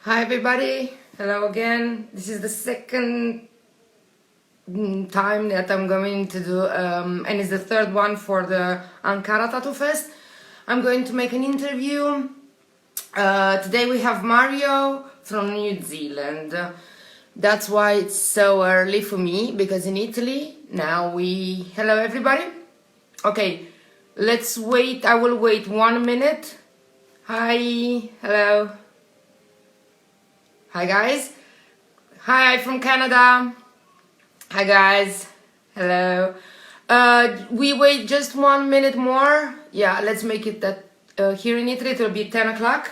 Hi everybody, hello again. This is the second time that I'm going to do, and it's the third one for the Ankara Tattoo Fest. I'm going to make an interview. Today we have Mario from New Zealand. That's why it's so early for me, because in Italy now we... Hello everybody. Okay, let's wait. I will wait 1 minute. Hi, hello. Hi guys. Hi from Canada. Hi guys. Hello. We wait just 1 minute more. Yeah, let's make it that here in Italy it will be 10 o'clock.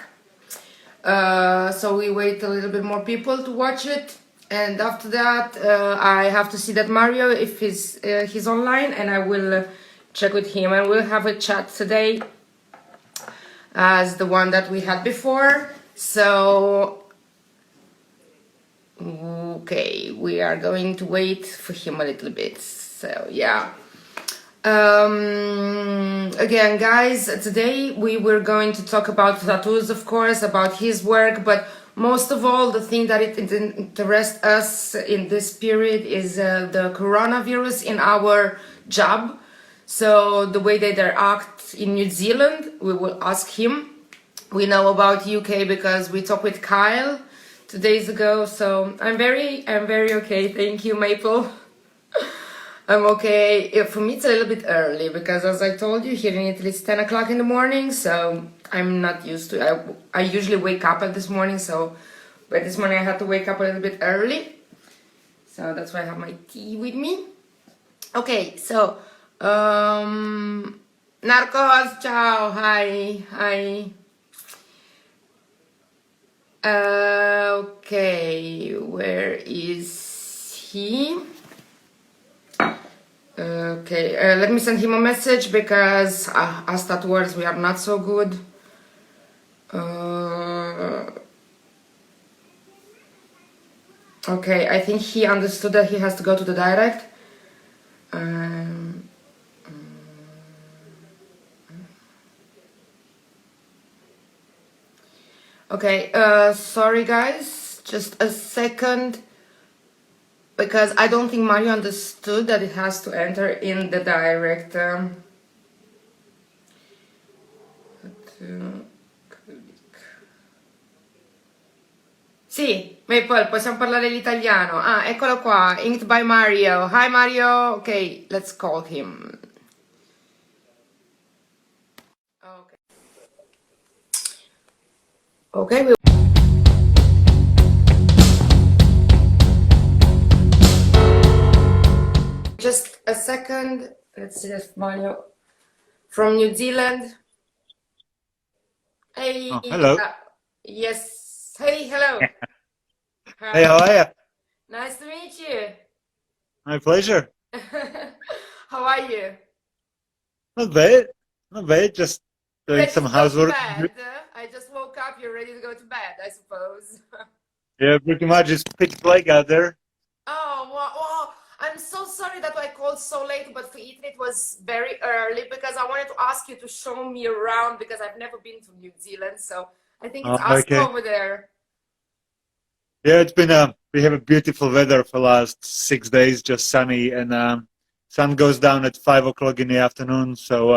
So we wait a little bit more people to watch it. And after that, I have to see that Mario, if he's online, and I will check with him. And we'll have a chat today as the one that we had before. So... Okay, we are going to wait for him a little bit. So yeah. Again, guys, today we were going to talk about tattoos, of course, about his work, but most of all, the thing that it interests us in this period is the coronavirus in our job. So the way they act in New Zealand, we will ask him. We know about UK because we talked with Kyle 2 days ago, so I'm very okay. Thank you, Maple. I'm okay. For me, it's a little bit early because, as I told you, here in Italy it's 10 o'clock in the morning, so I'm not used to it. I usually wake up at this morning, but this morning I had to wake up a little bit early, so that's why I have my tea with me. Okay, so Narcos, ciao, hi. Okay, where is he? Okay, let me send him a message because as tattooers we are not so good. Okay, I think he understood that he has to go to the direct. Okay, sorry guys, just a second, because I don't think Mario understood that it has to enter in the direct. Sì, Maple, possiamo parlare l'italiano. Ah, eccolo qua, inked by Mario. Hi Mario, okay, let's call him. Okay, just a second. Let's see if Mario from New Zealand. Hey. Oh, hello. Yes. Hey, hello. Hey, how are you? Nice to meet you. My pleasure. How are you? Not bad. Not bad. Just doing Ready some to go to housework. bed? I just woke up. You're ready to go to bed, I suppose. Yeah, pretty much. It's pitch black out there. Oh, well, I'm so sorry that I called so late, but for Ethan it was very early because I wanted to ask you to show me around because I've never been to New Zealand, so I think it's Oh, awesome okay. over there. Yeah, it's been we have a beautiful weather for the last 6 days, just sunny, and sun goes down at 5 o'clock in the afternoon. So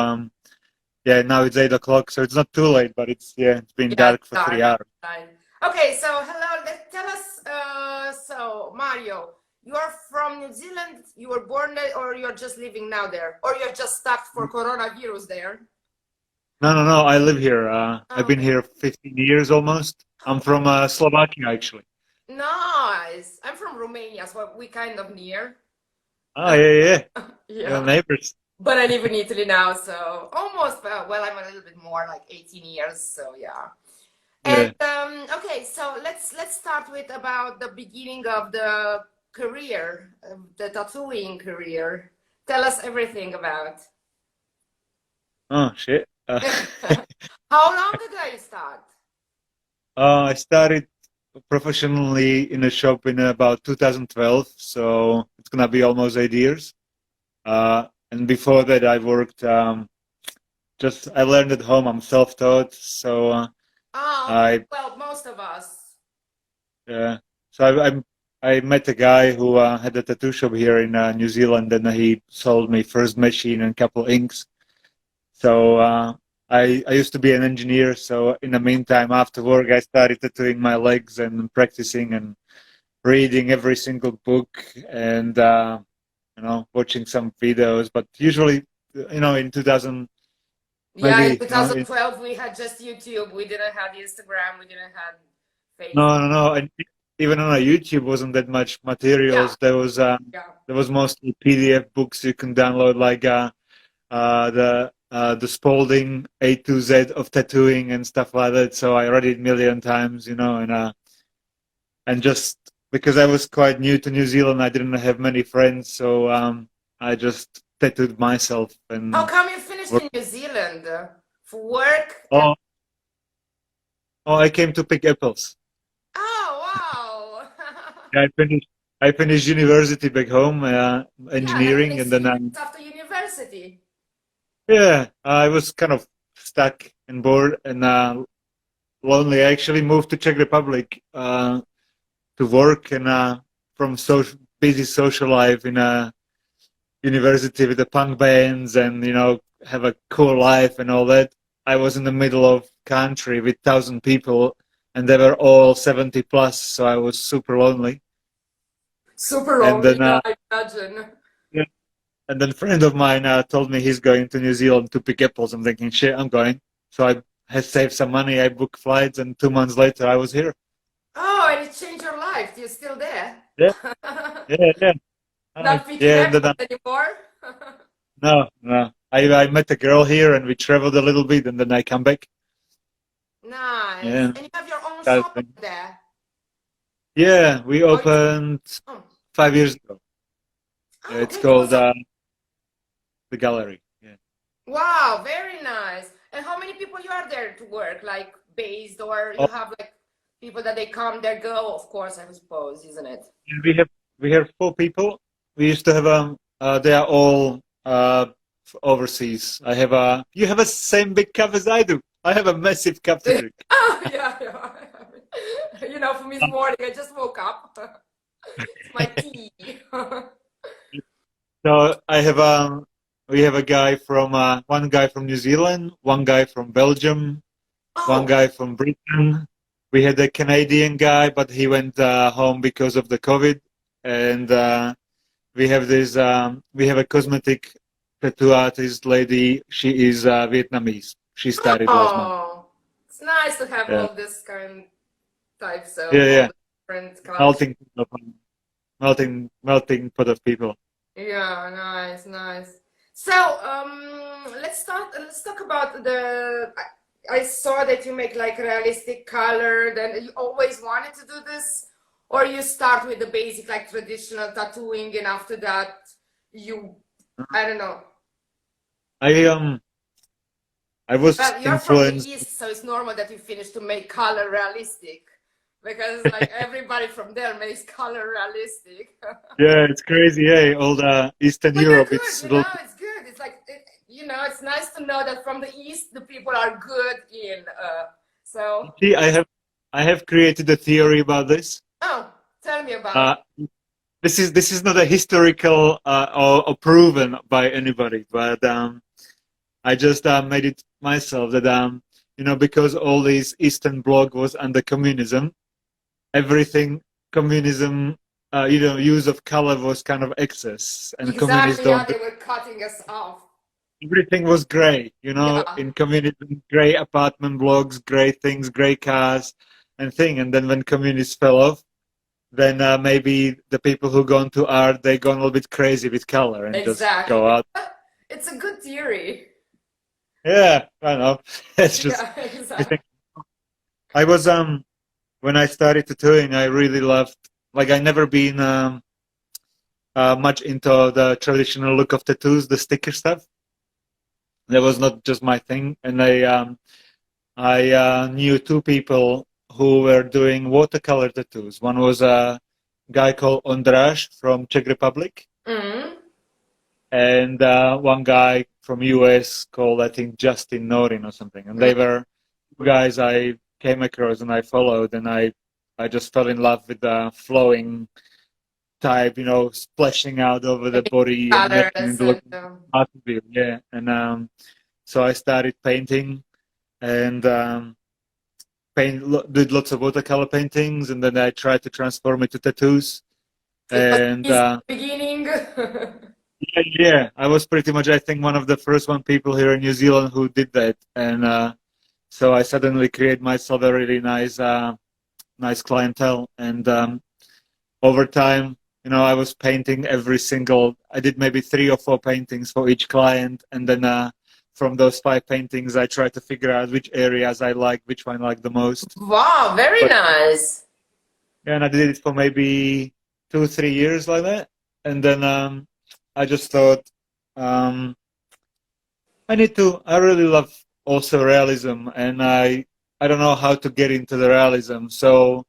yeah, now it's 8 o'clock, so it's not too late, but it's been Yeah, dark it's for dark 3 hours. outside. Okay, so hello, tell us, so Mario, you are from New Zealand, you were born there, or you're just living now there, or you're just stuck for coronavirus there? No. I live here. Oh, I've been okay. here 15 years almost. I'm from Slovakia, actually. Nice. I'm from Romania, so we kind of near. Oh, yeah. Your Yeah. neighbors. But I live in Italy now, so almost, well, I'm a little bit more, like 18 years, so yeah. And Yeah. okay, so let's start with about the beginning of the career, the tattooing career. Tell us everything about. Oh, shit. How long ago you start? I started professionally in a shop in about 2012, so it's gonna be almost 8 years. And before that, I worked. I learned at home. I'm self-taught, so Oh, okay. I Well, most of us. Yeah. So I met a guy who had a tattoo shop here in New Zealand, and he sold me first machine and couple inks. So I used to be an engineer. So in the meantime, after work, I started tattooing my legs and practicing and reading every single book and watching some videos. But usually, in 2000, Yeah, in maybe 2012 we had just YouTube. We didn't have Instagram. We didn't have Facebook. no, and even on YouTube wasn't that much Yeah, materials. yeah. There was mostly PDF books you can download, like the Spalding A to Z of tattooing and stuff like that. So I read it a million times, and just because I was quite new to New Zealand, I didn't have many friends, so I just tattooed myself How and come you finished worked. in New Zealand for work? Oh, oh, I came to pick apples. Oh, wow. Yeah, I finished university back home, Yeah, like engineering, only and then 6 months after university. yeah, I was kind of stuck and bored and lonely. I actually moved to Czech Republic to work and from busy social life in a university with the punk bands and have a cool life and all that. I was in the middle of country with 1,000 people, and they were all 70 plus, so I was super lonely. Super And lonely, then yeah, I imagine. yeah, and then a friend of mine told me he's going to New Zealand to pick apples. I'm thinking, shit, I'm going. So I had saved some money. I booked flights, and 2 months later, I was here. Oh, and it changed your life. You're still there. Yeah, yeah, yeah. Not picking Yeah, and then apples anymore. no, no. I met a girl here, and we traveled a little bit, and then I come back. Nice. Yeah, And you have your own that's shop been- over there. yeah. We Oh, it's, opened oh, 5 years ago. Yeah, oh, it's okay. called the Gallery. Yeah. Wow, very nice. And how many people you are there to work? Like based, or you Oh, have like people that they come, they go, of course, I suppose, isn't it? and we have 4 people. We used to have they are all overseas. You have a same big cup as I do. I have a massive cup to drink. Oh, yeah, yeah. You know, for me this morning, I just woke up. It's my tea. So we have a guy from one guy from New Zealand, one guy from Belgium, one Oh, guy from Britain. We had a Canadian guy, but he went home because of the COVID. And we have a cosmetic tattoo artist lady. She is Vietnamese. She started last month. oh, it's nice to have Yeah, all this kind types of yeah, all yeah. the different cultures. Melting, pot of- melting pot of people. Yeah, nice, nice. So, let's start. Let's talk about the. I saw that you make like realistic color. Then you always wanted to do this, or you start with the basic like traditional tattooing, and after that, you, I don't know. I I was Well, you're from the influenced. East, so it's normal that you finish to make color realistic, because like everybody from there makes color realistic. Yeah, it's crazy. Yeah, all the Eastern But they're Europe. good, you know, it's good. It's like, you know, it's nice to know that from the East, the people are good in, so, See, I have created a theory about this. oh, tell me about it. Uh, this is not a historical or proven by anybody, but I just made it myself that because all this Eastern Bloc was under communism, everything communism use of color was kind of excess, and communists Exactly, yeah, don't. they were cutting us off. Everything was gray, Yeah, in communism, gray apartment blocks, gray things, gray cars, and thing. And then when communists fell off, then maybe the people who gone to art, they gone a little bit crazy with color and just exactly. go out. It's a good theory. Yeah, I know. It's just Yeah, I exactly. think I was when I started tattooing, I really loved, like, I never been much into the traditional look of tattoos, the sticker stuff. That was not just my thing, and I knew 2 people who were doing watercolor tattoos. One was a guy called Ondráš from Czech Republic, Mm. and one guy from US called, I think, Justin Norin or something. And they were 2 guys I came across and I followed, and I I just fell in love with the flowing type, splashing out over the body and making Colors it look and massive. Yeah, and so I started painting and did lots of watercolor paintings, and then I tried to transform it to tattoos. it was And easy at the beginning. yeah, I was pretty much, I think, one of the first people here in New Zealand who did that. And so I suddenly create myself a really nice clientele. And over time, I was painting I did maybe 3 or 4 paintings for each client. And then from those 5 paintings, I tried to figure out which areas I like, which one I like the most. Wow, very But nice. yeah, and I did it for maybe 2 or 3 years like that. And then I just thought, um, I really love also realism, and I don't know how to get into the realism. So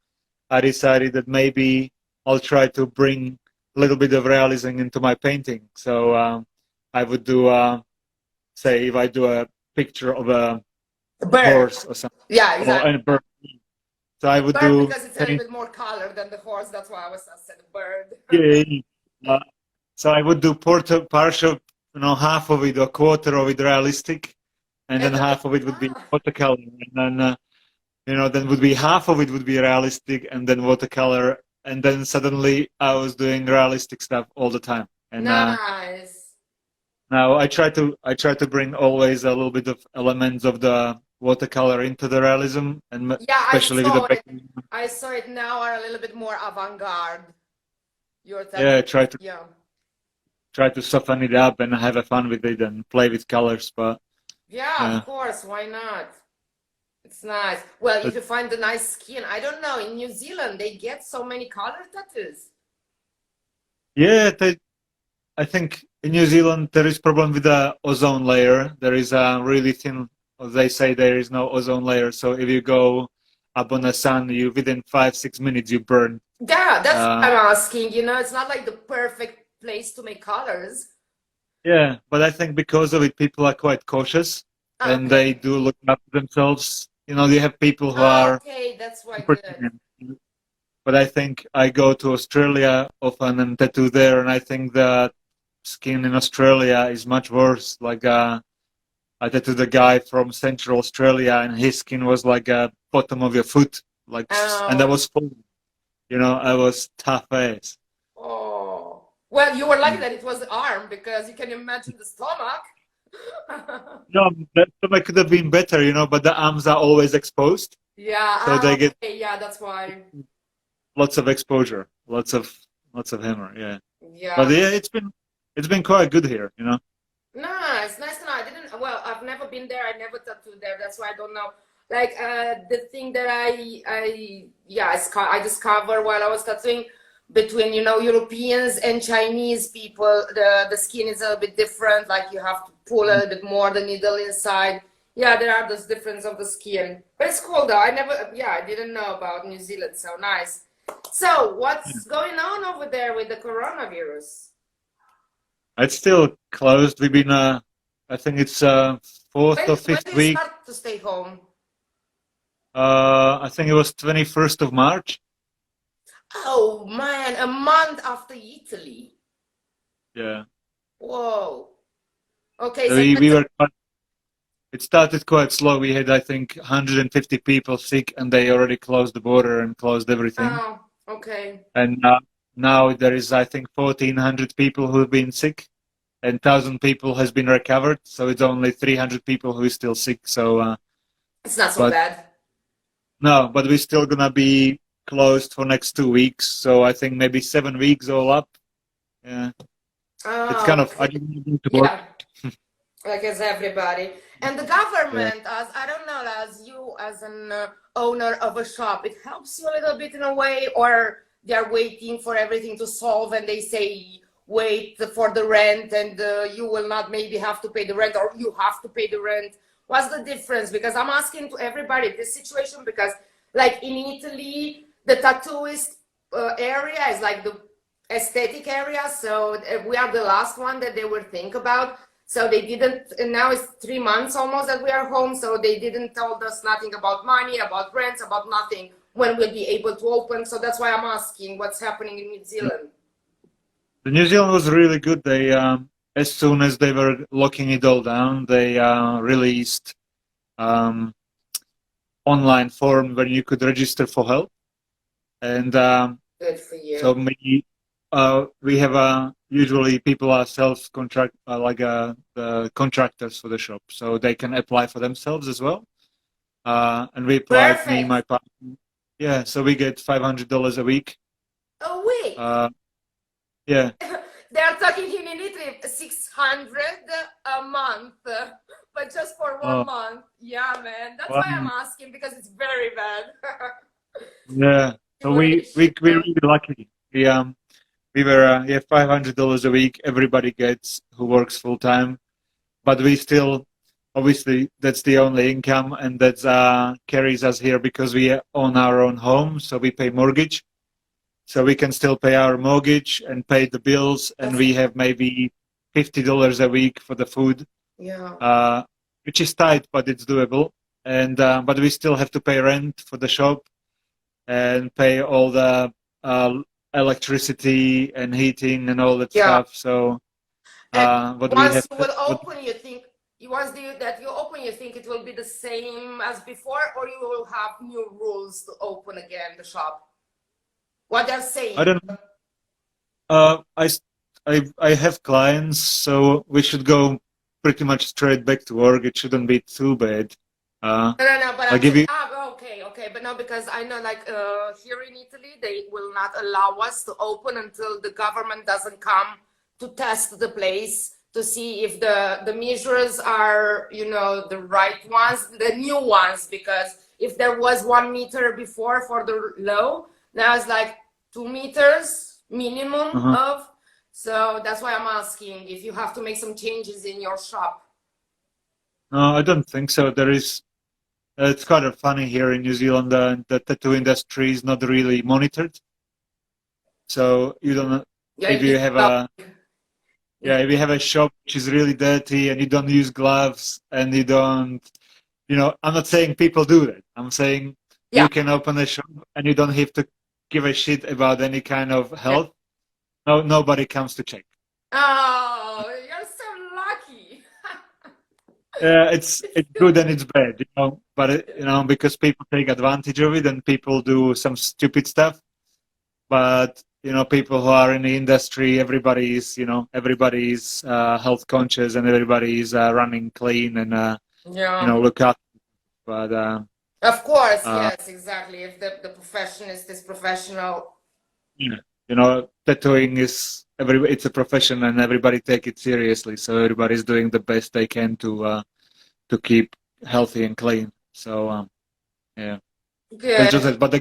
I decided that maybe I'll try to bring a little bit of realism into my painting. So I would do, say, if I do a picture of a Bird. horse or something, Yeah, or exactly. a bird. So I would Bird do because it's a little paint. bit more color than the horse. That's why I said bird. Yeah, yeah. So I would do partial, half of it or quarter of it realistic, and then And half of it would be watercolor, and then would be half of it would be realistic, and then watercolor, and then suddenly I was doing realistic stuff all the time. And nice. now I try to bring always a little bit of elements of the watercolor into the realism, and Yeah, I especially with the saw it. background. I saw it now are a little bit more avant-garde. Your Yeah, tattoo. try to Yeah. try to soften it up and have a fun with it and play with colors, but Yeah, of yeah. course. Why not? It's nice. Well, if But you find a nice skin, I don't know. In New Zealand, they get so many color tattoos. yeah, I think in New Zealand there is problem with the ozone layer. There is a really thin, or they say there is no ozone layer. So if you go up on the sun, you within 5 6 minutes you burn. Yeah, that's what Uh, I'm asking. It's not like the perfect place to make colors. yeah, but I think because of it, people are quite cautious and they Okay. do look after themselves. You have people who are Okay, that's why super good. tan. But I think I go to Australia often and tattoo there, and I think the skin in Australia is much worse. Like I tattooed a guy from Central Australia, and his skin was like a bottom of your foot, and I Oh, was full. I was tough ass. oh. Well, you were lucky Mm. that it was the arm because you can imagine the stomach. No, that stomach could have been better, but the arms are always exposed, Yeah, so they get okay, yeah, that's why. lots of exposure, lots of hammer. Yeah, but Yeah. yeah, it's been quite good here. Nice to know. I've never been there. I never tattooed there. That's why I don't know. Like the thing that I discovered while I was tattooing between Europeans and Chinese people, the skin is a little bit different. Like you have to pull a little bit more the needle inside. Yeah, there are those difference of the skin, but it's cool though. I didn't know about New Zealand. So nice. So what's going on over there with the coronavirus? It's still closed. We've been, I think it's fourth or When fifth do you week. start to stay home? I think it was 21st of March. Oh man, a month after Italy. Yeah. Whoa. Okay, So so it started quite slow. We had, I think, 150 people sick, and they already closed the border and closed everything. oh, okay. And now there is, I think, 1,400 people who've been sick, and 1,000 people has been recovered. So it's only 300 people who is still sick. So, It's not so but bad. no, but we're still gonna be closed for next 2 weeks. So I think maybe 7 weeks all up. Yeah, it's kind Oh, of I okay. didn't need to work. Yeah, like as everybody. And the Yeah. government, as I don't know, as you as an owner of a shop, it helps you a little bit in a way, or they're waiting for everything to solve and they say wait for the rent and you will not maybe have to pay the rent or you have to pay the rent. What's the difference? Because I'm asking to everybody this situation because like in Italy, the tattooist area is like the aesthetic area. So we are the last one that they will think about. So they didn't, and now it's 3 months almost that we are home. So they didn't tell us nothing about money, about rents, about nothing. when we'll be able to open. So that's why I'm asking what's happening in New Zealand. The New Zealand was really good. They as soon as they were locking it all down, they released online form where you could register for help, and Good for you. so we have usually people are self-contract the contractors for the shop, so they can apply for themselves as well. And we applied, me, Perfect. my partner. Yeah, so we get $500 a week. A week. Yeah. They're talking here in Italy 600 a month, but just for 1 month. Yeah, man. That's why I'm asking, because it's very bad. Yeah. So we're really lucky. We were $500 a week. Everybody gets who works full time, but we still, obviously, that's the only income, and that carries us here because we own our own home, so we pay mortgage. So we can still pay our mortgage and pay the bills, and we have maybe $50 a week for the food. Yeah. Which is tight, but it's doable. And but we still have to pay rent for the shop and pay all the electricity and heating and all that stuff. So what we have once you will open, you think once that you open, you think it will be the same as before, or you will have new rules to open again the shop? What they're saying? I don't know. I have clients, so we should go pretty much straight back to work. It shouldn't be too bad. No, but I'll give you. Okay, but no, because I know, like here in Italy, they will not allow us to open until the government doesn't come to test the place to see if the measures are, you know, the right ones, the new ones. Because if there was 1 meter before for the low, now it's like 2 meters minimum of. So that's why I'm asking if you have to make some changes in your shop. No, I don't think so. There is. It's kind of funny here in New Zealand. The tattoo industry is not really monitored. So you don't. If you have if you have a shop which is really dirty and you don't use gloves and you don't, I'm not saying people do that. I'm saying you can open a shop and you don't have to give a shit about any kind of health. No, nobody comes to check. Oh, you're so lucky. It's good and it's bad, but because people take advantage of it and people do some stupid stuff. But people who are in the industry, everybody's health conscious and everybody's running clean and look up. But of course, yes, exactly. If the profession is this professional, tattooing is it's a profession and everybody take it seriously. So everybody's doing the best they can to keep healthy and clean. So yeah, good. But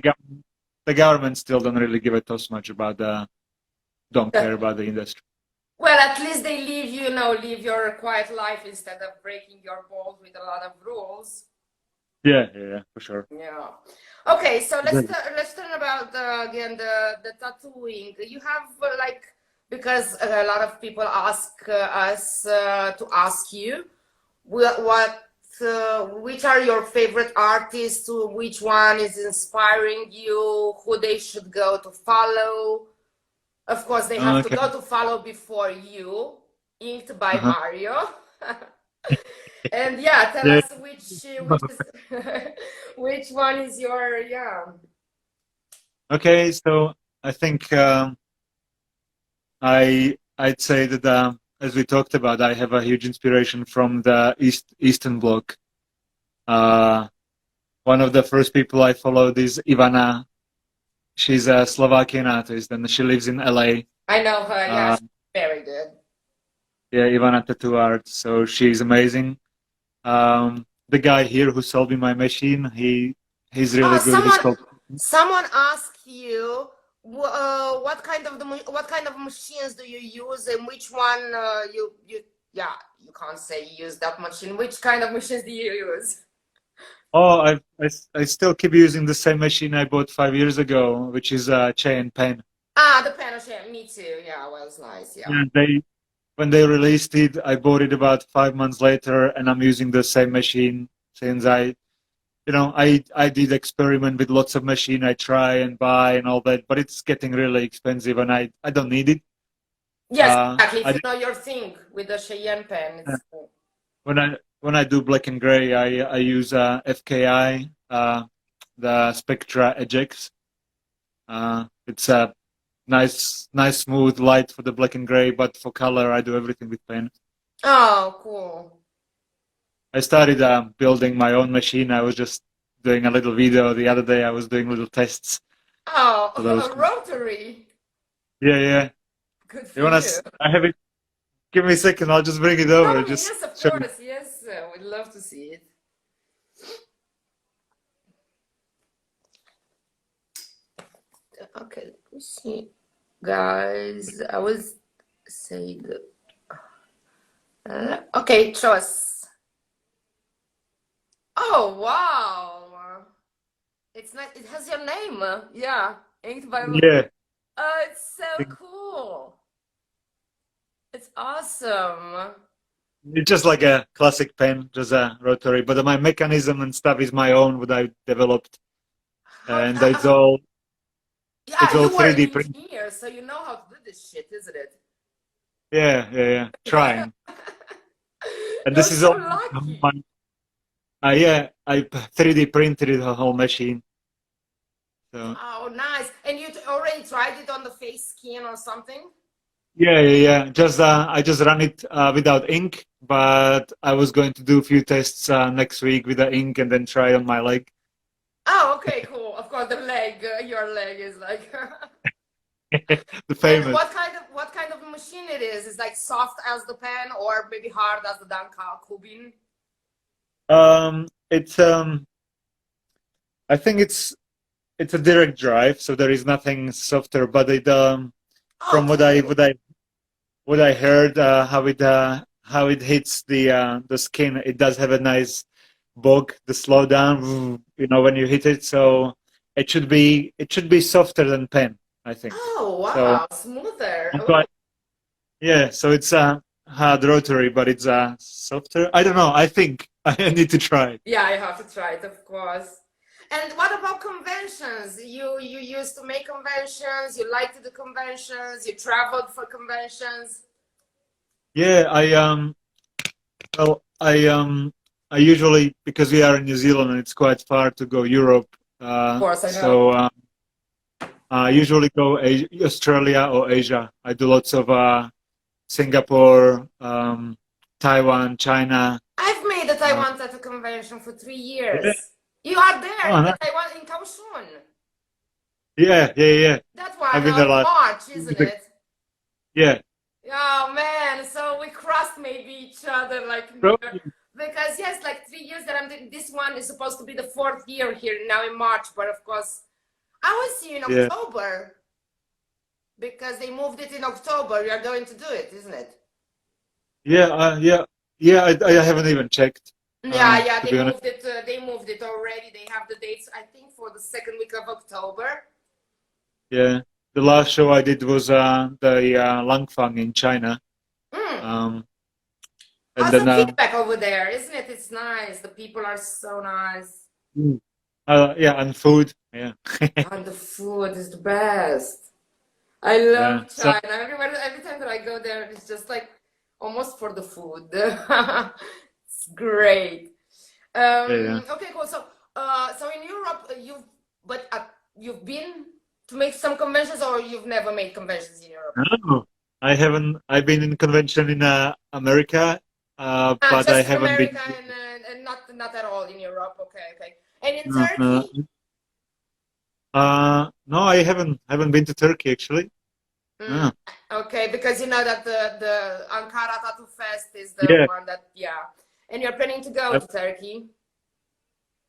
the government still don't really give a toss much about don't care about the industry. Well, at least they live your quiet life instead of breaking your balls with a lot of rules. Yeah, for sure. Yeah. Okay, so let's turn about again the tattooing. You have because a lot of people ask us to ask you which are your favorite artists, which one is inspiring you, who they should go to follow. Of course, they have to go to follow before you, inked by Mario. And tell us which one is your Okay, so I think I'd say that as we talked about, I have a huge inspiration from the Eastern Bloc. One of the first people I followed is Ivana. She's a Slovakian artist, and she lives in LA. I know her. Yeah, she's very good. Yeah, Ivana Tattoo Art. So she's amazing. The guy here who sold me my machine, he's really good. Someone asked you what kind of machines do you use, and which one you can't say you use that machine. Which kind of machines do you use? Oh, I still keep using the same machine I bought 5 years ago, which is a chain pen. The pen, me too. Yeah, well, it's nice. Yeah. When they released it, I bought it about 5 months later, and I'm using the same machine since I you know, I did experiment with lots of machine. I try and buy and all that, but it's getting really expensive, and I don't need it. Yes, exactly. If I you know your thing with the Cheyenne pen, it's when I do black and gray, I use FKI, the Spectra Ajax. It's a nice smooth light for the black and gray, but for color, I do everything with pen. oh cool. I started building my own machine. I was just doing a little video the other day. I was doing little tests. Oh, So that was a rotary. yeah, yeah. Good for You wanna? you. I have it. Give me a second. I'll just bring it over. Show me. Just Yes, of show you. course. Yes, we'd love to see it. Okay, let me see, guys. I was say the. Okay, show us. Oh wow! It's not. It has your name. Yeah, inked by. Yeah. Oh, it's so cool. It's awesome. It's just like a classic pen, just a rotary. But my mechanism and stuff is my own, what I developed, How, and it's yeah, all you were an 3D print. engineer, so you know how to do this shit, isn't it? Yeah, yeah, yeah. Trying. And You're this is so all lucky. my. Yeah, I 3D printed the whole machine. So Oh, nice. And you already tried it on the face skin or something? yeah, yeah, yeah. Just I just ran it without ink, but I was going to do a few tests next week with the ink and then try on my leg. Oh, okay, cool. Of course, the leg, your leg is like. The And famous. what kind of machine it is? It's like soft as the pen or maybe hard as the Danka Kubin? It's I think it's a direct drive, so there is nothing softer. But it Oh, from cool. what I heard, how it hits the skin, it does have a nice bog, the slowdown, you know, when you hit it. So it should be softer than pen, I think. Oh, So wow, smoother. I'm Oh. quite yeah. So it's a hard rotary, but it's softer. I don't know. I think I need to try it. Yeah, I have to try it, of course. And what about conventions? You used to make conventions, you liked the conventions, you traveled for conventions. Yeah, well, I usually, because we are in New Zealand and it's quite far to go Europe, Of course, I know. so I usually go Australia or Asia. I do lots of Singapore, Taiwan, China. I've made the Uh, Taiwan Tattoo Convention for 3 yeah. years. You are there Oh, in the no. Taiwan in Kaohsiung. Yeah, yeah, yeah. That one I've been there in last. March, isn't it? Yeah. Oh man, so we crossed maybe each other like Bro, near because yes, like 3 years that I'm doing this one is supposed to be the fourth year here now in March, but of course I will see you in yeah, October because they moved it in October. You are going to do it, isn't it? yeah, yeah, yeah. I haven't even checked, Yeah, yeah, to be honest. they moved it already. They have the dates, I think, for the second week of October. Yeah, the last show I did was the Langfang in China. Mm. Um, and How's the then feedback over there? Isn't it? It's nice. The people are so nice. yeah, and food. Yeah, And the food is the best. I yeah. love So China. Every time that I go there, it's just like almost for the food. It's great. yeah, yeah. Okay, cool. So in Europe, you've been to make some conventions, or you've never made conventions in Europe? No, I haven't. I've been in convention in America, but I Just in haven't been. America and not at all in Europe. Okay, okay. And in No, no, Turkey? no, I haven't been to Turkey actually. Mm, No. okay, because you know that the Ankara Tattoo Fest is the Yeah, one that, yeah. And you're planning to go I, to Turkey?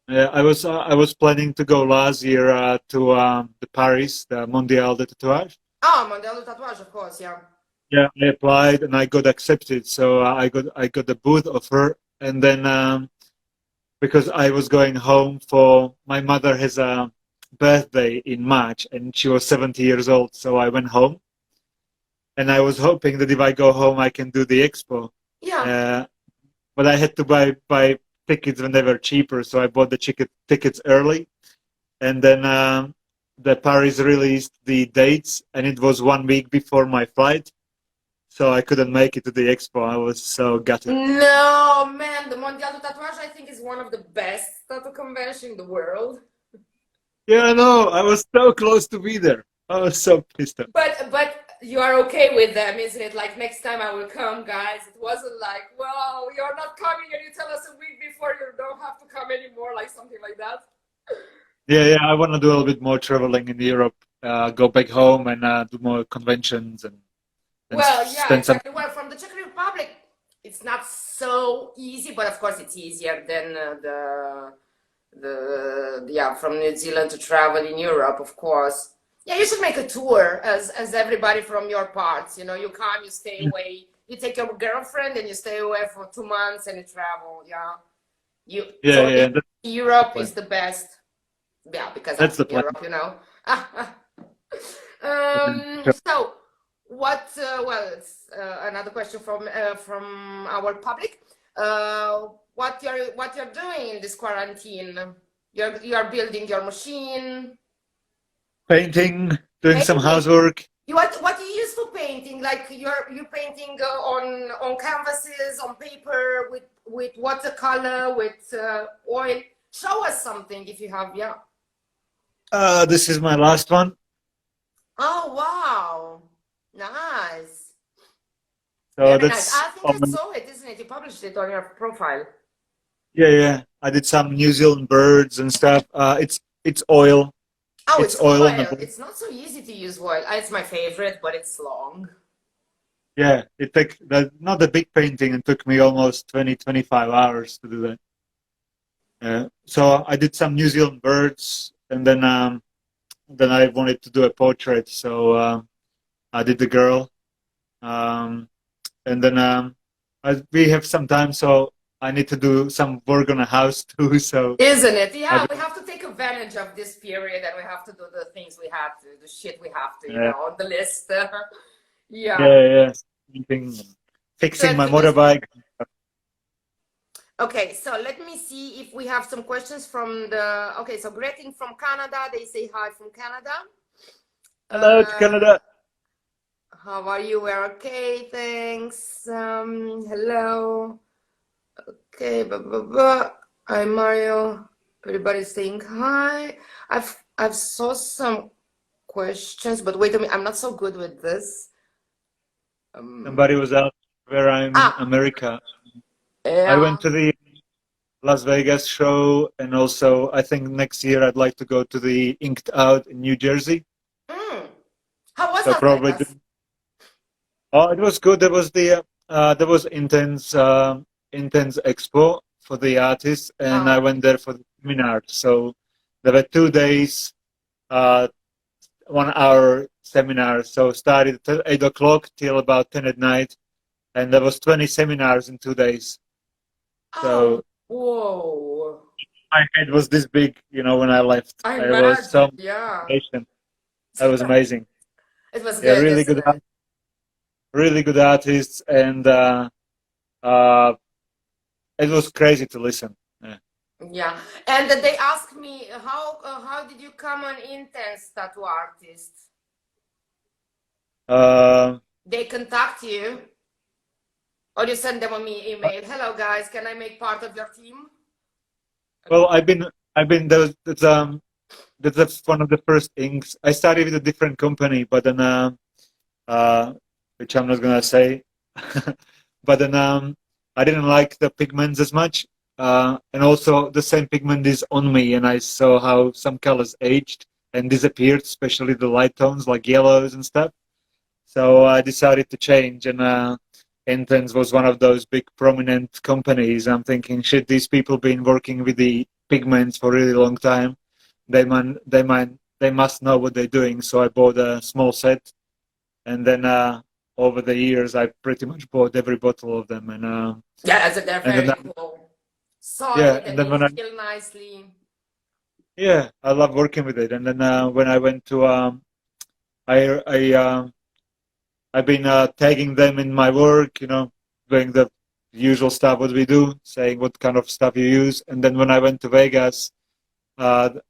I was planning to go last year to the Paris, the Mondial de Tatouage. Oh, Mondial de Tatuage, of course, yeah. Yeah, I applied and I got accepted. So I got the booth offer, and then because I was going home for my mother has a birthday in March, and she was 70 years old. So I went home, and I was hoping that if I go home, I can do the expo. Yeah. But I had to buy tickets when they were cheaper, so I bought the tickets early, and then the Paris released the dates, and it was 1 week before my flight, so I couldn't make it to the expo. I was so gutted. No, man, the Mondial de Tatuage, I think, is one of the best tattoo conventions in the world. Yeah, I know. I was so close to be there. I was so pissed off. But you are okay with them, isn't it? Like, next time I will come, guys. It wasn't like, well, you're not coming and you tell us a week before you don't have to come anymore, like something like that. Yeah, I want to do a little bit more traveling in Europe, go back home and do more conventions and Well, yeah, spend some. exactly. Well, from the Czech Republic, it's not so easy, but of course it's easier than yeah, from New Zealand to travel in Europe, of course. Yeah, you should make a tour as everybody from your parts. You know, you come, you stay away, you take your girlfriend and you stay away for 2 months and you travel. Yeah, Yeah. Europe is the best. Yeah, because That's the I'm plan. Europe, you know. Sure. So, what? Well, it's another question from our public. What you're doing in this quarantine? You're building your machine. Painting, doing some Painting. housework. What you use for painting? Like you painting on canvases, on paper, with watercolor, with oil. Show us something if you have. Yeah. This is my last one. Oh wow, nice. So Very that's nice. I think I saw it, isn't it? You published it on your profile. yeah. I did some New Zealand birds and stuff. It's oil. Oh, It's it's oil on the oil. board. It's not so easy to use oil. It's my favorite, but it's long. Yeah, it took not the big painting. It took me almost 25 hours to do that. So I did some New Zealand birds, and then I wanted to do a portrait. So I did the girl, and then we have some time. So I need to do some work on a house too. So Isn't it? Yeah, we have to take advantage of this period and we have to do the things we have to, the shit we have to, you know, on the list. Yeah. yeah. Fixing my That's motorbike. okay, so let me see if we have some questions from the. Okay, so greeting from Canada. They say hi from Canada. Hello to Canada. How are you? We're okay, thanks. Hello. Okay, Hi, Mario. Everybody's saying hi. I've saw some questions, but wait a minute. I'm not so good with this. Somebody was out where I'm in America. Yeah. I went to the Las Vegas show, and also I think next year I'd like to go to the Inked Out in New Jersey. How was So Las probably. Vegas? Oh, it was good. There was intense expo for the artists, and I went there for the seminar. So there were 2 days, 1 hour seminar. So started at 8 o'clock till about 10 at night, and there was 20 seminars in 2 days. So whoa! my head was this big, when I left. I was so imagine, yeah. patient. That was amazing. It was Yeah, good, really isn't good, it? really good artists, and it was crazy to listen. Yeah, and they asked me how did you come on Intense Tattoo Artist? They contact you, or you send them an email. Hello guys, can I make part of your team? Well, I've been that's one of the first inks. I started with a different company, but then which I'm not gonna say, but then I didn't like the pigments as much, and also the same pigment is on me, and I saw how some colors aged and disappeared, especially the light tones like yellows and stuff. So I decided to change, and Intense was one of those big prominent companies. I'm thinking, shit, these people been working with the pigments for a really long time. They must know what they're doing. So I bought a small set, and then over the years, I pretty much bought every bottle of them. And yeah, they're very cool. Solid, and they feel nicely. Yeah, I love working with it. And then when I went to, I've been tagging them in my work, doing the usual stuff what we do, saying what kind of stuff you use. And then when I went to Vegas,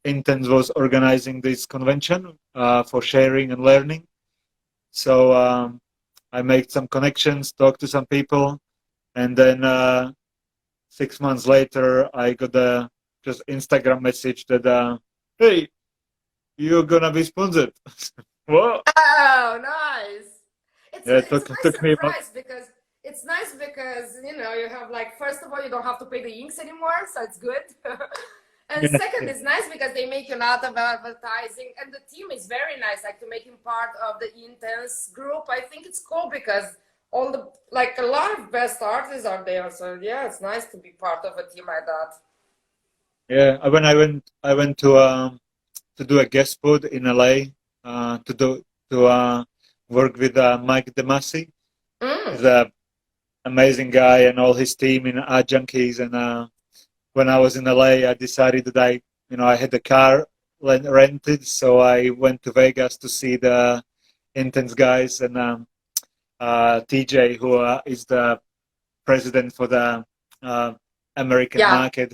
Intense was organizing this convention for sharing and learning. So I made some connections, talked to some people, and then 6 months later, I got a just Instagram message that, hey, you're gonna be sponsored. What? Oh, nice. Yeah, it It's a nice took me about surprise because it's nice because you have like first of all you don't have to pay the inks anymore, so it's good. And yeah, second, yeah, it's nice because they make a lot of advertising, and the team is very nice. Like to make him part of the Intense group, I think it's cool because all the like a lot of best artists are there. So yeah, it's nice to be part of a team like that. yeah. When I went to do a guest spot in LA, to work with Mike DeMasi. He's Mm. a amazing guy and all his team in Art Junkies. And when I was in LA, I decided that I had a car rented, so I went to Vegas to see the Intense guys and TJ, who is the president for the uh, American Yeah. market.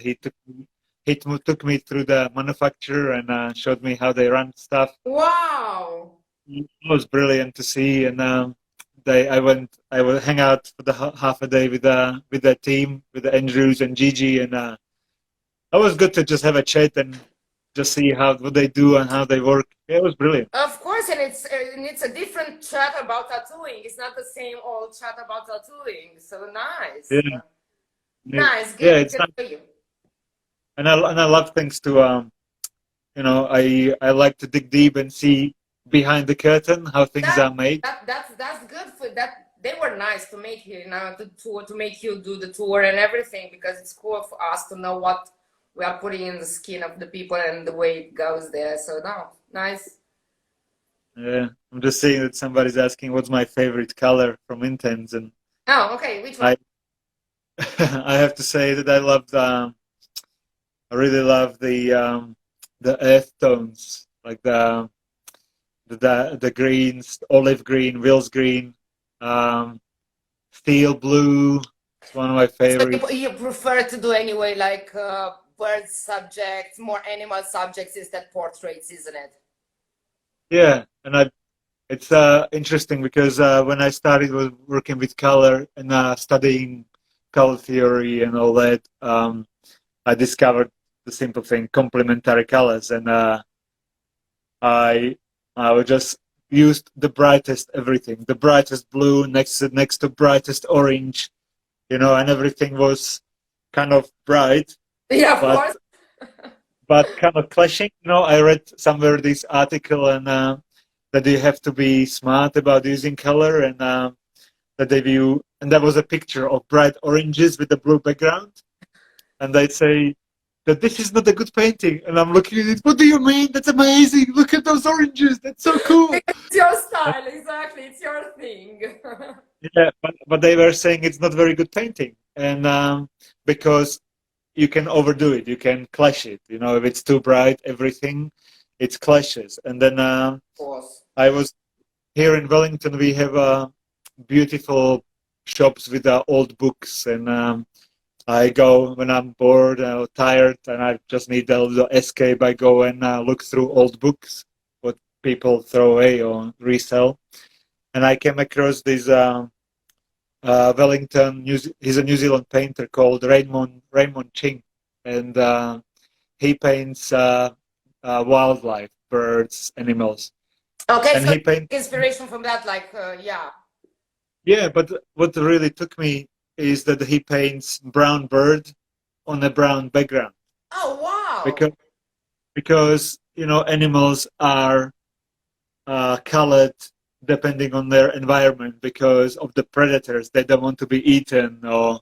Took me through the manufacturer and showed me how they run stuff. Wow. It was brilliant to see, and I would hang out for the half a day with the team, with the Andrews and Gigi, and it was good to just have a chat and just see how what they do and how they work. Yeah, it was brilliant. Of course, and it's a different chat about tattooing. It's not the same old chat about tattooing. So nice, Yeah, nice, yeah, good, it's good not, for you. and I love things to I like to dig deep and see behind the curtain how things That are made. that's good for that. They were nice to make you, the tour to make you do the tour and everything because it's cool for us to know what we are putting in the skin of the people and the way it goes there. So no, nice. Yeah, I'm just seeing that somebody's asking what's my favorite color from Intense, and Oh, okay. Which one? I I have to say that I really love the earth tones, like the greens, olive green, Will's green, um, steel blue. It's one of my So favorites. you prefer to do anyway, like bird subjects, more animal subjects instead portraits, isn't it? Yeah, and it's interesting because when I started with working with color and studying color theory and all that, I discovered the simple thing, complementary colors, and I I would just used the brightest everything, the brightest blue next to brightest orange, and everything was kind of bright, Yeah, of but course. kind of clashing. I read somewhere this article and that you have to be smart about using color and that they view, and there was a picture of bright oranges with a blue background, and they say that this is not a good painting. And I'm looking at it. What do you mean? That's amazing. Look at those oranges. That's so cool. It's your style, exactly. It's your thing. Yeah, but they were saying it's not very good painting, and because you can overdo it, you can clash it. If it's too bright, everything, it clashes. And then Of course. I was here in Wellington. We have beautiful shops with old books, and I go when I'm bored or tired, and I just need a little escape. I go and look through old books, what people throw away or resell, and I came across this. Wellington. He's a New Zealand painter called Raymond Ching, and he paints wildlife, birds, animals, Okay, and so he paints. inspiration from that, like, yeah. Yeah, but what really took me is that he paints brown bird on a brown background Oh, wow. because animals are colored depending on their environment because of the predators. They don't want to be eaten, or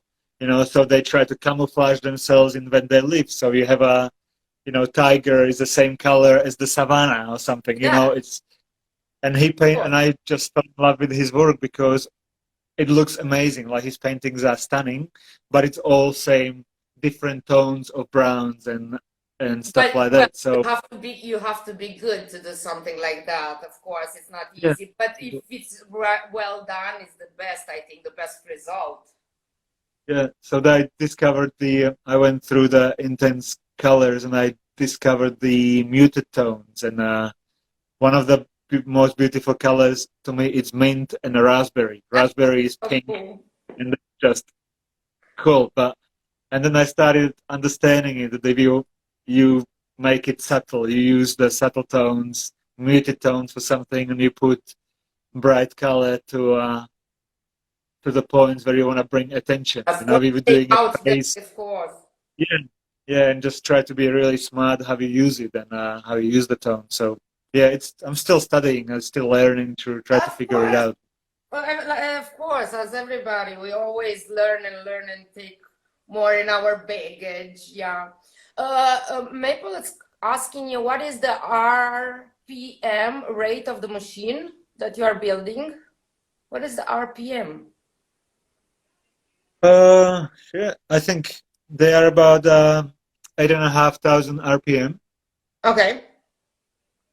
so they try to camouflage themselves in when they live. So you have tiger is the same color as the savannah or something. Yeah, It's and he paint cool. and I just fell in love with his work because it looks amazing. Like his paintings are stunning, but it's all same different tones of browns and stuff But like well, that. So you have to be good to do something like that. Of course, it's not yeah. easy, but if it's well done, it's the best, I think, the best result. Yeah, so I discovered I went through the intense colors and I discovered the muted tones. And one of the most beautiful colors to me is mint and a raspberry. Raspberry is Oh, pink and it's just cool. And then I started understanding it that if you make it subtle, you use the subtle tones, muted tones for something, and you put bright color to the points where you want to bring attention. of You know, course, we were take doing a out the, face, of course. yeah, yeah, and just try to be really smart how you use it and how you use the tone. So yeah, I'm still studying, I'm still learning to try to Of figure it course. out. Well, of course, as everybody, we always learn and take more in our baggage. Yeah. Maple is asking you, what is the RPM rate of the machine that you are building? What is the RPM? Sure. I think they are about 8,500 RPM. Okay.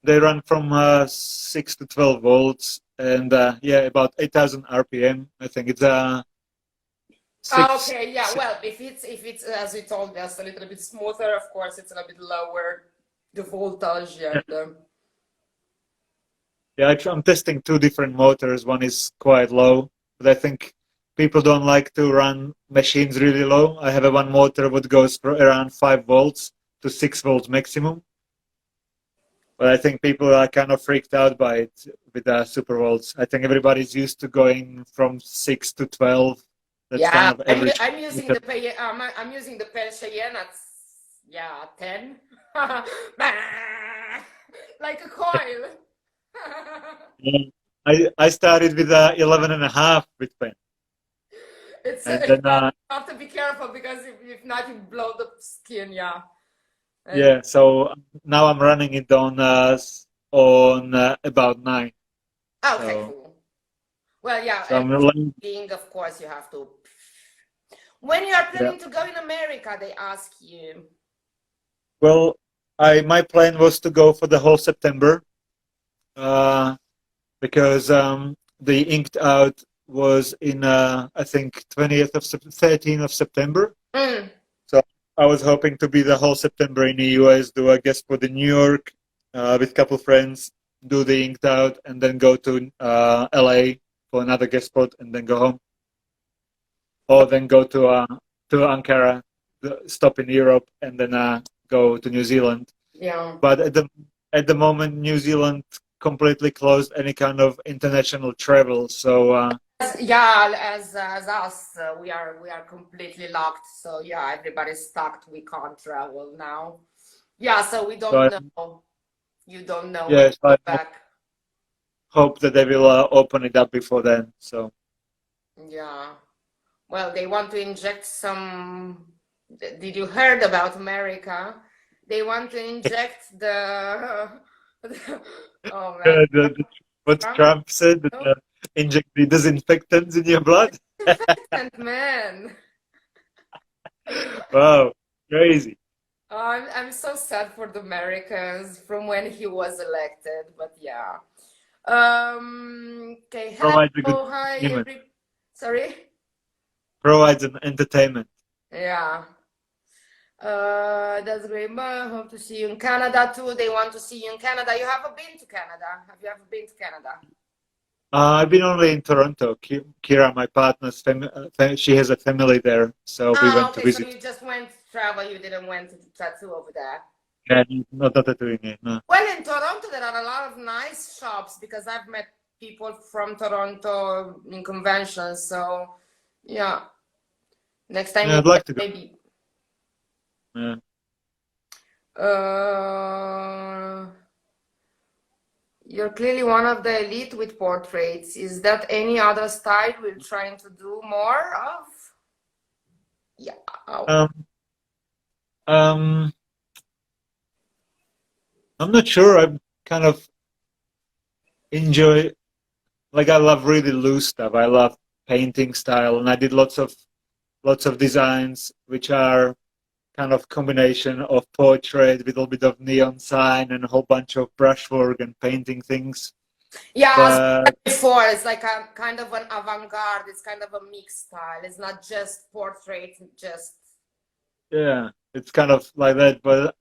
They run from 6 to 12 volts, and yeah, about 8,000 RPM. I think it's six. Okay, yeah. Well, if it's as we told us a little bit smoother, of course, it's a little bit lower the voltage Yeah, and yeah. I'm testing two different motors. One is quite low, but I think people don't like to run machines really low. I have a one motor that goes for around 5 volts to 6 volts maximum. But I think people are kind of freaked out by it with the super volts. I think everybody's used to going from 6 to 12. That's kind yeah. of I'm average. I'm using the pay I'm using the Pen Cheyenne at yeah 10, like a coil. Yeah. I started with 11 and a half with pen. It's And yeah, then, you have to be careful because if not, you blow the skin. Yeah. And yeah, so now I'm running it on about 9. okay, So, cool. Well, yeah, so and I'm learning. being, of course, you have to. When you are Yeah. planning to go in America, they ask you. Well, my plan was to go for the whole September. Uh, because the inked out was in I think 13th of September. Mm, So I was hoping to be the whole September in the US, do a guest spot in New York with a couple friends, do the inked out, and then go to LA for another guest spot, and then go home, or then go to Ankara, stop in Europe, and then go to New Zealand. yeah. But at the moment, New Zealand completely closed any kind of international travel. So Yeah, as us, we are completely locked. So yeah, everybody's stuck. We can't travel now. Yeah, so we so don't know. You don't know when yeah, you so go I back. hope that they will open it up before then. So Yeah. Well, they want to inject some. Did you heard about America? They want to inject the. Oh man, what Trump, Trump said that inject the disinfectants in your blood. and man. Wow, crazy. I'm so sad for the Americans from when he was elected, but yeah. Okay, Provides a good hello, hi, entertainment. sorry? Provides an entertainment. Yeah. That's great. But hope to see you in Canada too. They want to see you in Canada. You haven't been to Canada. Have you ever been to Canada? I've been only in Toronto. Kira, my partner's she has a family there, so we Ah, went to okay, so visit. you just went to travel, you didn't went to tattoo over there. Yeah, not tattooing it. No. Well, in Toronto, there are a lot of nice shops because I've met people from Toronto in conventions. So, yeah, next time Yeah, you I'd like get to go. maybe. Yeah. Uh, you're clearly one of the elite with portraits. Is that any other style we're trying to do more of? Yeah. Oh, Um, um, I'm not sure. I kind of enjoy, like, I love really loose stuff. I love painting style, and I did lots of designs which are kind of combination of portrait with a little bit of neon sign and a whole bunch of brushwork and painting things. Yeah, I was But before. It's like a kind of an avant-garde. It's kind of a mixed style. It's not just portrait, just yeah, it's kind of like that. But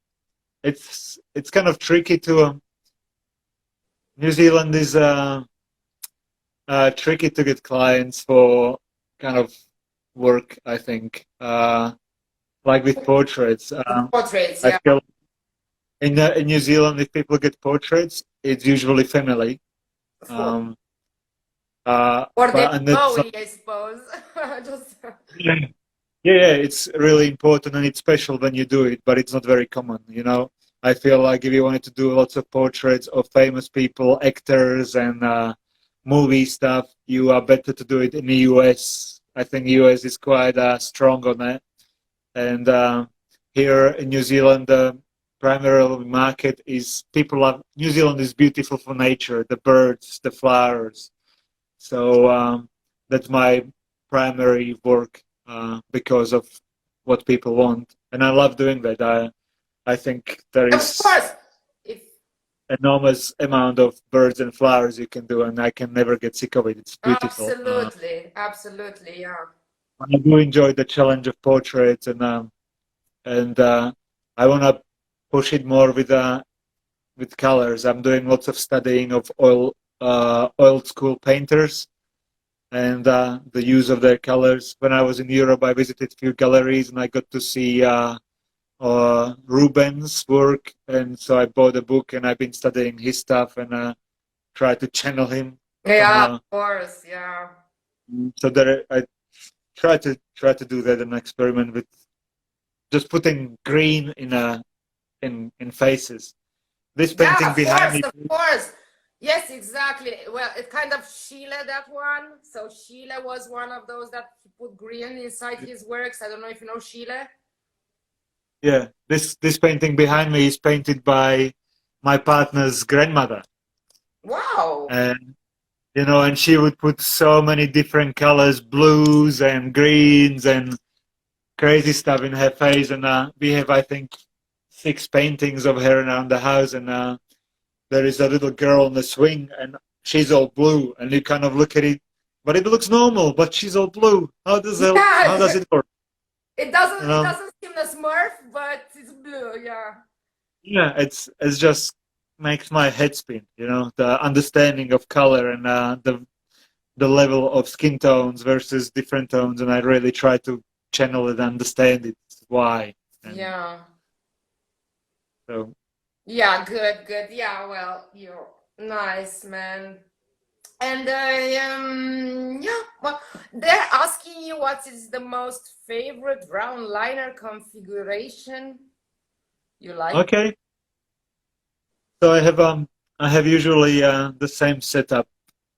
it's kind of tricky to. New Zealand is tricky to get clients for kind of work. I think, like with portraits, portraits. I Yeah, feel in New Zealand, if people get portraits, it's usually family. of course. Um, Or they but and that's Bowie, I suppose. Just yeah, yeah, it's really important and it's special when you do it, but it's not very common. I feel like if you wanted to do lots of portraits of famous people, actors, and movie stuff, you are better to do it in the US. I think US is quite strong on that, and here in New Zealand, the primary market is people love. New Zealand is beautiful for nature, the birds, the flowers. So that's my primary work because of what people want, and I love doing that. I think there of is course. If enormous amount of birds and flowers you can do, and I can never get sick of it. It's beautiful. absolutely, absolutely, yeah. I do enjoy the challenge of portraits, and I want to push it more with colors. I'm doing lots of studying of old school painters and the use of their colors. When I was in Europe, I visited a few galleries and I got to see Rubens' work, and so I bought a book and I've been studying his stuff and try to channel him Yeah, of somehow. course, yeah. So that I try to do that and experiment with just putting green in faces. This Yeah, painting behind me. of course. Yes, exactly. Well, it kind of Sheila, that one. So Sheila was one of those that he put green inside his works. I don't know if you know Sheila. Yeah, this painting behind me is painted by my partner's grandmother, Wow. and and she would put so many different colors, blues and greens and crazy stuff in her face. And we have, I think, 6 paintings of her around the house. And there is a little girl on the swing, and she's all blue. And you kind of look at it, but it looks normal. But she's all blue. How Yeah, does it work? it You doesn't it know? doesn't seem a Smurf, but it's blue. Yeah. Yeah, it's just makes my head spin. The understanding of color and the level of skin tones versus different tones, and I really try to channel it, understand it, why, and Yeah. so. Yeah. Good. Good. Yeah. Well, you're nice, man. And yeah, well, they're asking you what is the most favorite round liner configuration you like. Okay, so I have usually the same setup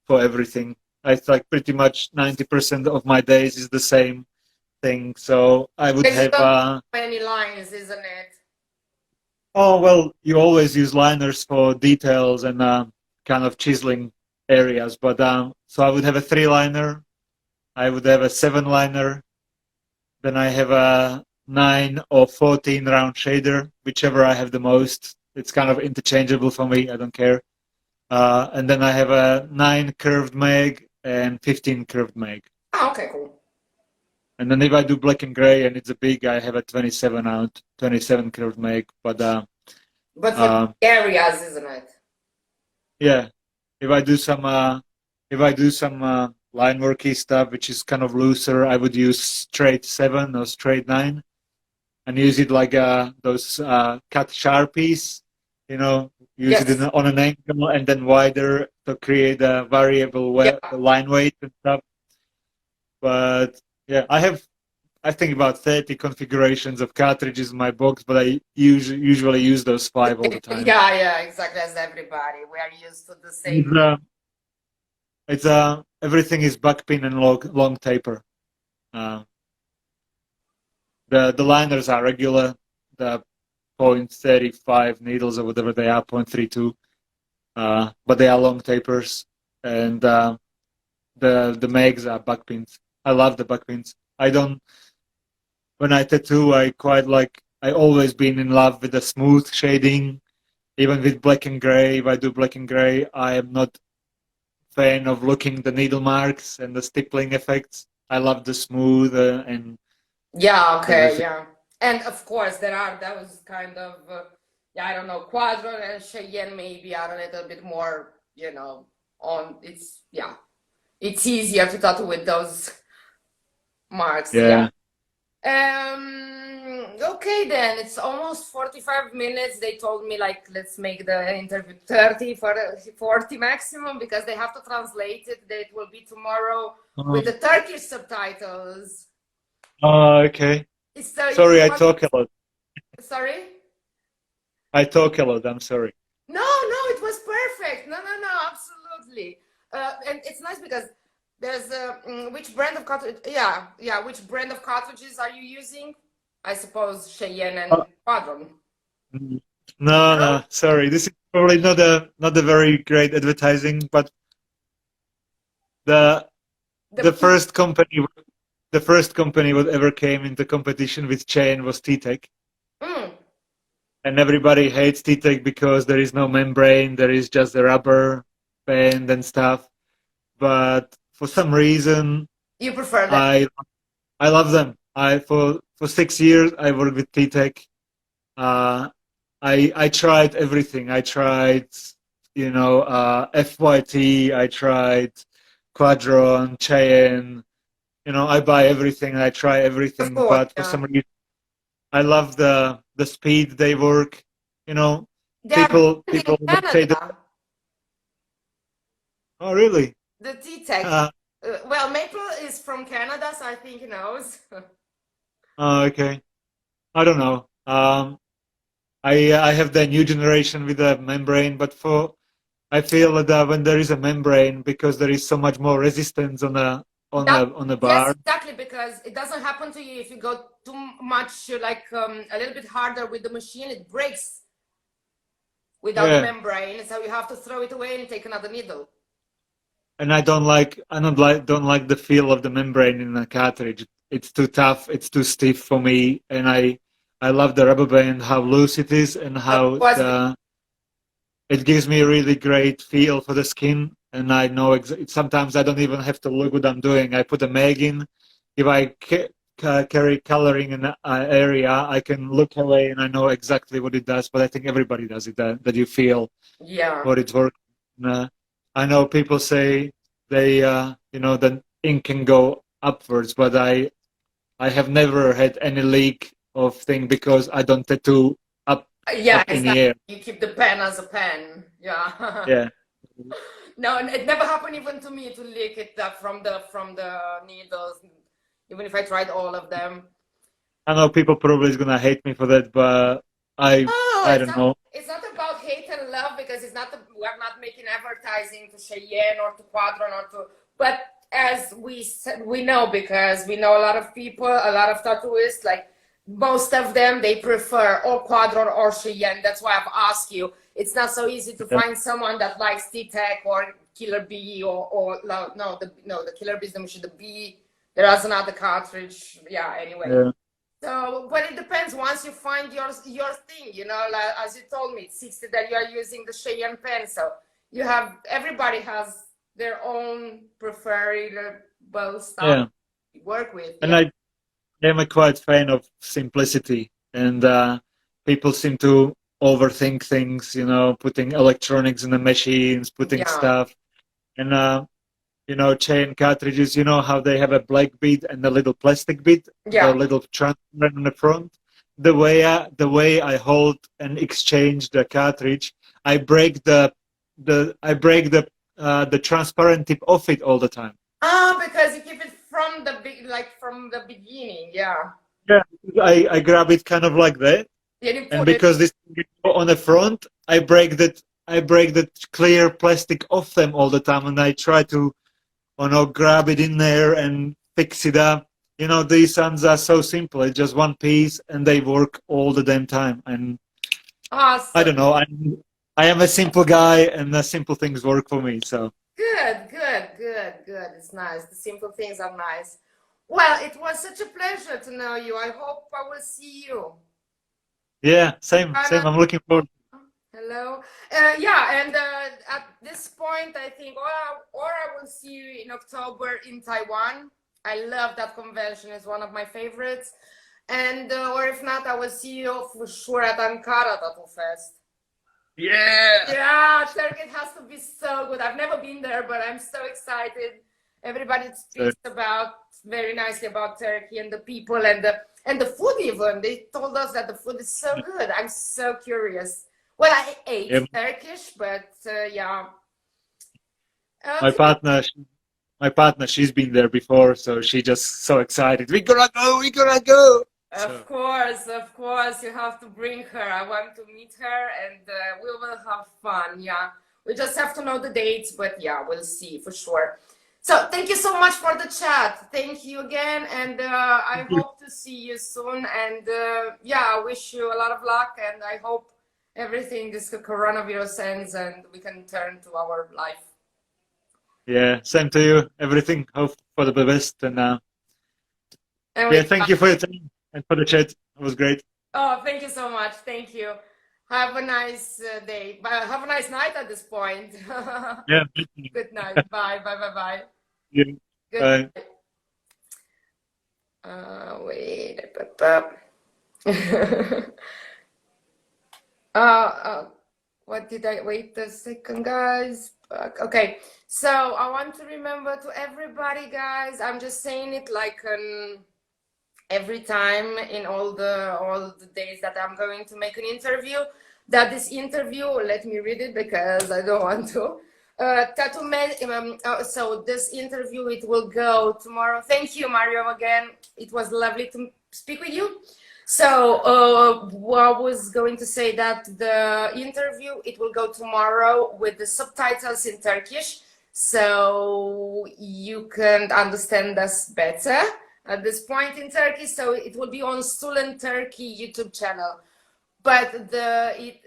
for everything. I like pretty much 90% of my days is the same thing. So I would Because you have don't have many lines, isn't it? oh well, you always use liners for details and kind of chiseling areas, but so I would have a 3 liner, I would have a 7 liner. Then I have a 9 or 14 round shader, whichever I have the most. It's kind of interchangeable for me. I don't care. And then I have a 9 curved mag and 15 curved mag. Oh, okay, cool. And then if I do black and gray and it's a big, I have a 27 out, 27 curved mag. But But for uh, areas, isn't it? yeah, if I do some line worky stuff, which is kind of looser, I would use straight 7 or straight 9. And use it like those cut sharpies, use it Yes. on an angle and then wider to create a variable Yeah. line weight and stuff. But yeah, I think about 30 configurations of cartridges in my box, but I usually use those 5 all the time. Yeah, yeah, exactly as everybody. We are used to the It's same. everything is backpin and long taper. Uh, the liners are regular. The 0.35 needles or whatever they are, 0.32, but they are long tapers, and the mags are backpins. I love the backpins. I don't. When I tattoo, I quite like. I always been in love with the smooth shading, even with black and gray. If I do black and gray, I am not fan of looking the needle marks and the stippling effects. I love the smooth and Yeah, okay, everything. yeah. And of course, there are those kind of, yeah, I don't know, Quadron and Cheyenne maybe are a little bit more, on, yeah, it's easier to tattoo with those marks, yeah. Yeah. Okay then, it's almost 45 minutes. They told me like, let's make the interview 30 for 40 maximum because they have to translate it. It will be tomorrow with the Turkish subtitles. Oh, okay. So if you Sorry, I want, talk a lot. sorry? I talk a lot. I'm sorry. No, no, it was perfect. No, no, no, absolutely. And it's nice because there's which brand of cartridge? Yeah, yeah. Which brand of cartridges are you using? I suppose Cheyenne Uh, and Quadron. no, No, no, sorry. This is probably not a very great advertising, but the the the first company the first company that ever came into competition with chain was T-Tech. mm, And everybody hates T-Tech because there is no membrane, there is just a rubber band and stuff. But for some reason, you prefer that? I I love them. I for 6 years I worked with T-Tech. I tried everything. I tried, FYT. I tried Quadron, Cheyenne. I buy everything. I try Of everything. course, But for yeah. some reason, I love the speed they work. You know, They are people banned in people they say that. Canada. Oh, really? The T-Tech. Uh, Well, Maple is from Canada, so I think he knows. okay. I don't know. I have the new generation with the membrane, but for I feel that when there is a membrane, because there is so much more resistance on Yeah, a yes, bar. exactly, because it doesn't happen to you if you go too much, like a little bit harder with the machine, it breaks without the Yeah, membrane, so you have to throw it away and take another needle. and don't like the feel of the membrane in a cartridge. It's too tough. It's too stiff for me, and I love the rubber band, how loose it is, and Of how course, it gives me a really great feel for the skin. And I know sometimes I don't even have to look what I'm doing. I put a mag in. If I carry coloring in an area, I can look away and I know exactly what it does. But I think everybody does it, that you feel yeah. what it's working. I know people say the ink can go upwards, but I have never had any leak of thing because I don't tattoo Yeah, up in the exactly. air. You keep the pen as a pen. Yeah. Yeah. No, and it never happened even to me to lick it from the needles, even if I tried all of them. I know people probably is gonna hate me for that, but Oh, I don't know. it's not about hate and love because we're not making advertising to Cheyenne or to Quadron or to, but as we said, we know because we know a lot of people, a lot of tattooists, like most of them, they prefer or Quadron or Cheyenne. That's why I've asked you. It's not so easy to Yeah, find someone that likes T-Tech or Killer B or no, the Killer B is the machine, the B. There is another cartridge. Yeah, anyway. yeah, So, but it depends. Once you find your thing, like, as you told me, it's 60 that you are using the Cheyenne pen. So everybody has their own preferable stuff yeah. to work with. And Yeah, I am a quite fan of simplicity, and people seem to overthink things. Putting electronics in the machines, putting yeah, stuff, and chain cartridges. You know how they have a black bead and a little plastic bead, the yeah. little transparent on the front. The way I hold and exchange the cartridge, I break the transparent tip off it all the time. Ah, because you keep it from the like from the beginning. Yeah, Yeah, I grab it kind of like that, then you and put it. because this is on the front, I break that clear plastic off them all the time, and I try to grab it in there and fix it up. These ones are so simple. It's just one piece, and they work all the damn time. And I Awesome. don't know. I am a simple guy, and the simple things work for me. So Good, good, good, good. It's nice. The simple things are nice. Well, it was such a pleasure to know you. I hope I will see you. yeah, same, Anna, same. I'm looking forward. Hello. Yeah, and at this point, I think, or I will see you in October in Taiwan. I love that convention; it's one of my favorites. And or if not, I will see you for sure at Ankara Tattoo Fest. Yeah. Yeah, Turkey has to be so good. I've never been there, but I'm so excited. Everybody So, speaks about very nicely about Turkey and the people and the food even. They told us that the food is so good. I'm so curious. Well, I ate yeah, Turkish, but yeah. my Okay. partner, my partner, she's been there before, so she just so excited. We gotta go, we gotta go. So Of course, you have to bring her. I want to meet her and we will have fun. Yeah, we just have to know the dates, but yeah, we'll see for sure. So thank you so much for the chat. Thank you again, and I hope to see you soon. And yeah, I wish you a lot of luck, and I hope everything this coronavirus ends and we can turn to our life. yeah, same to you. Everything. Hope for the best. And And yeah, we thank you for your time and for the chat. It was great. Oh, thank you so much. Thank you. Have a nice day. Have a nice night at this point. Yeah. Good night. Bye. Bye. Bye. Bye. Yeah. Good Bye. night. Wait. uh, what did I wait a second, guys? Okay. So I want to remember to everybody, guys. I'm just saying it like every time in all the days that I'm going to make an interview, that this interview, let me read it because I don't want to. So this interview, it will go tomorrow. Thank you, Mario, again. It was lovely to speak with you. So I was going to say that the interview, it will go tomorrow with the subtitles in Turkish, so you can understand us better at this point in Turkey. So it will be on Stolen Turkey YouTube channel. But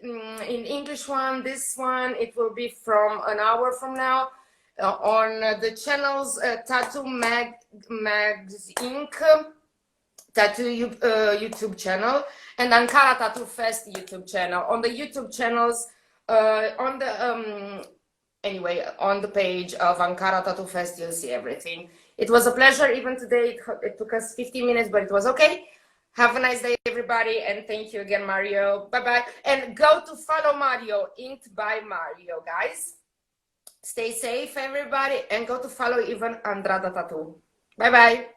in English one, this one, it will be from an hour from now on the channels Tattoo Inc. Tattoo YouTube channel and Ankara Tattoo Fest YouTube channel. On the YouTube channels, on the anyway, on the page of Ankara Tattoo Fest, you'll see everything. It was a pleasure. Even today, it took us 15 minutes, but it was okay. Have a nice day, everybody, and thank you again, Mario. Bye-bye. And go to follow Mario, inked by Mario, guys. Stay safe, everybody, and go to follow even Andrada Tattoo. Bye-bye.